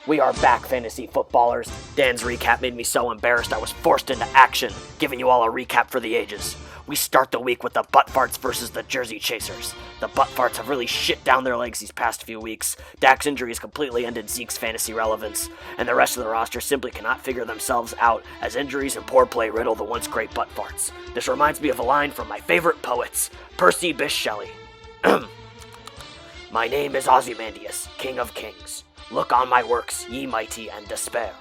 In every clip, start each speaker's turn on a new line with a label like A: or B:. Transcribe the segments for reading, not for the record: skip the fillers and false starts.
A: We are back, fantasy footballers. Dan's recap made me so embarrassed I was forced into action, giving you all a recap for the ages. We start the week with the Butt Farts versus the Jersey Chasers. The Butt Farts have really shit down their legs these past few weeks. Dak's injury has completely ended Zeke's fantasy relevance, and the rest of the roster simply cannot figure themselves out as injuries and poor play riddle the once great Butt Farts. This reminds me of a line from my favorite poets, Percy Bysshe Shelley. My name is Ozymandias, King of Kings. Look on my works, ye mighty, and despair.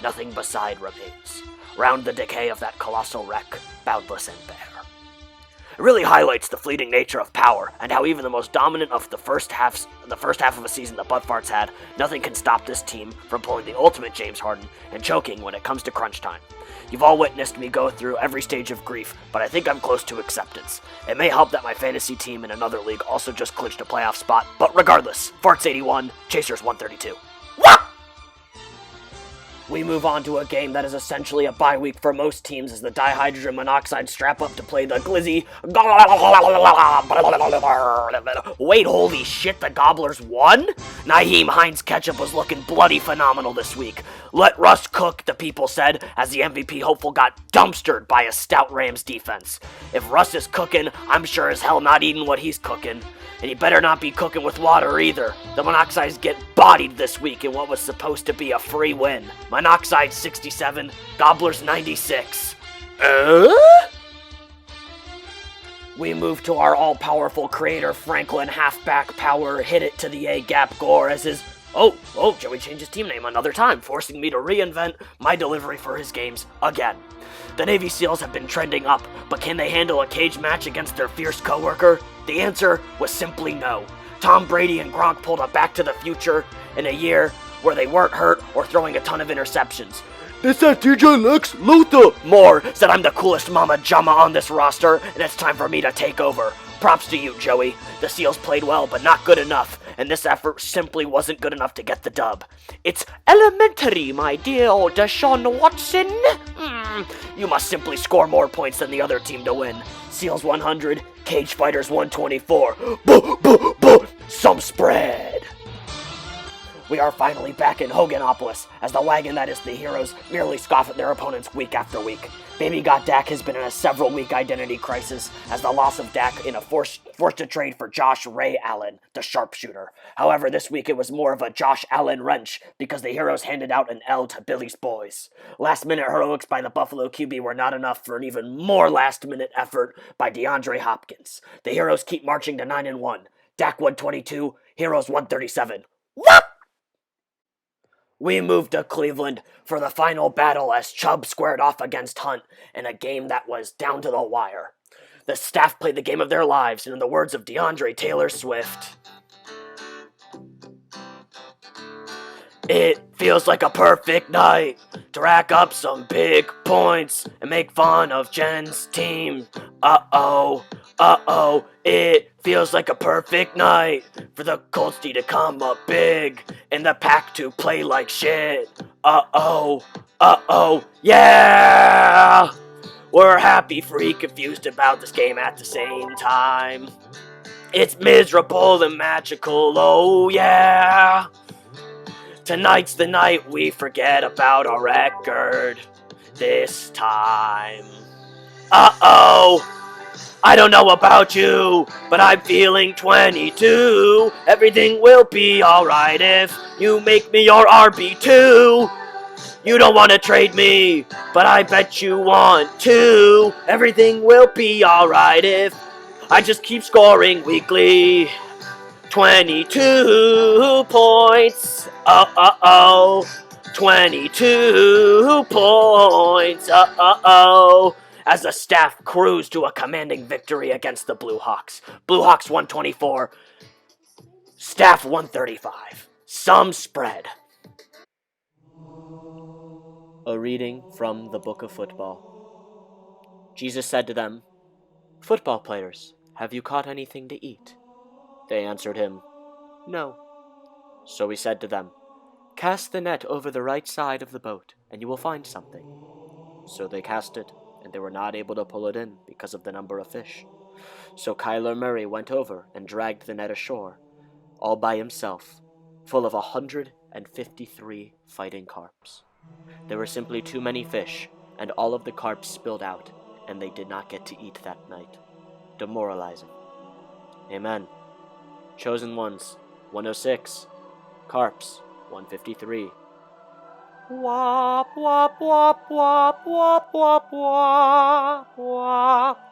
A: Nothing beside remains. Round the decay of that colossal wreck, boundless and bare. It really highlights the fleeting nature of power, and how even the most dominant of the first half of a season the Butt Farts had, nothing can stop this team from pulling the ultimate James Harden and choking when it comes to crunch time. You've all witnessed me go through every stage of grief, but I think I'm close to acceptance. It may help that my fantasy team in another league also just clinched a playoff spot, but regardless, Farts 81, Chasers 132. We move on to a game that is essentially a bye week for most teams as the dihydrogen monoxide strap up to play the glizzy. Wait, holy shit, the Gobblers won? Nyheim Hines Ketchup was looking bloody phenomenal this week. Let Russ cook, the people said, as the MVP hopeful got dumpstered by a stout Rams defense. If Russ is cooking, I'm sure as hell not eating what he's cooking. And he better not be cooking with water either. The Monoxides get bodied this week in what was supposed to be a free win. Monoxide 67, Gobblers 96. We move to our all-powerful creator Franklin halfback power hit it to the A-gap gore as his... Joey changed his team name another time, forcing me to reinvent my delivery for his games again. The Navy SEALs have been trending up, but can they handle a cage match against their fierce coworker? The answer was simply no. Tom Brady and Gronk pulled a Back to the Future in a year where they weren't hurt or throwing a ton of interceptions. They said TJ Lex Luthor. Moore said I'm the coolest mama jama on this roster, and it's time for me to take over. Props to you, Joey. The SEALs played well, but not good enough, and this effort simply wasn't good enough to get the dub. It's elementary, my dear old Deshaun Watson. You must simply score more points than the other team to win. SEALs 100, Cage Fighters 124. Some spread. We are finally back in Hoganopolis, as the wagon that is the Heroes merely scoff at their opponents week after week. Baby Got Dak has been in a several-week identity crisis, as the loss of Dak in a forced to trade for Josh Ray Allen, the sharpshooter. However, this week it was more of a Josh Allen wrench, because the Heroes handed out an L to Billy's boys. Last-minute heroics by the Buffalo QB were not enough for an even more last-minute effort by DeAndre Hopkins. The Heroes keep marching to 9-1. Dak 122, Heroes 137. What? We moved to Cleveland for the final battle as Chubb squared off against Hunt in a game that was down to the wire. The staff played the game of their lives, and in the words of DeAndre Taylor Swift, it feels like a perfect night to rack up some big points and make fun of Jen's team. It feels like a perfect night for the Colts to come up big and the Pack to play like shit. Yeah! We're happy, free, confused about this game at the same time. It's miserable and magical, oh yeah! Tonight's the night we forget about our record. This time. I don't know about you, but I'm feeling 22. Everything will be alright if you make me your RB2. You don't want to trade me, but I bet you want to. Everything will be alright if I just keep scoring weekly. 22 points. 22 points. As the staff cruised to a commanding victory against the Blue Hawks. Blue Hawks 124, staff 135. Some spread. A reading from the Book of Football. Jesus said to them, "Football players, have you caught anything to eat?" They answered him, "No." So he said to them, "Cast the net over the right side of the boat, and you will find something." So they cast it, and they were not able to pull it in because of the number of fish. So Kyler Murray went over and dragged the net ashore, all by himself, full of and 53 fighting carps. There were simply too many fish, and all of the carps spilled out, and they did not get to eat that night. Demoralizing. Amen. Chosen ones, 106. Carps, 153. Wop, wop, wop, wop, wop, wop, wop, wop.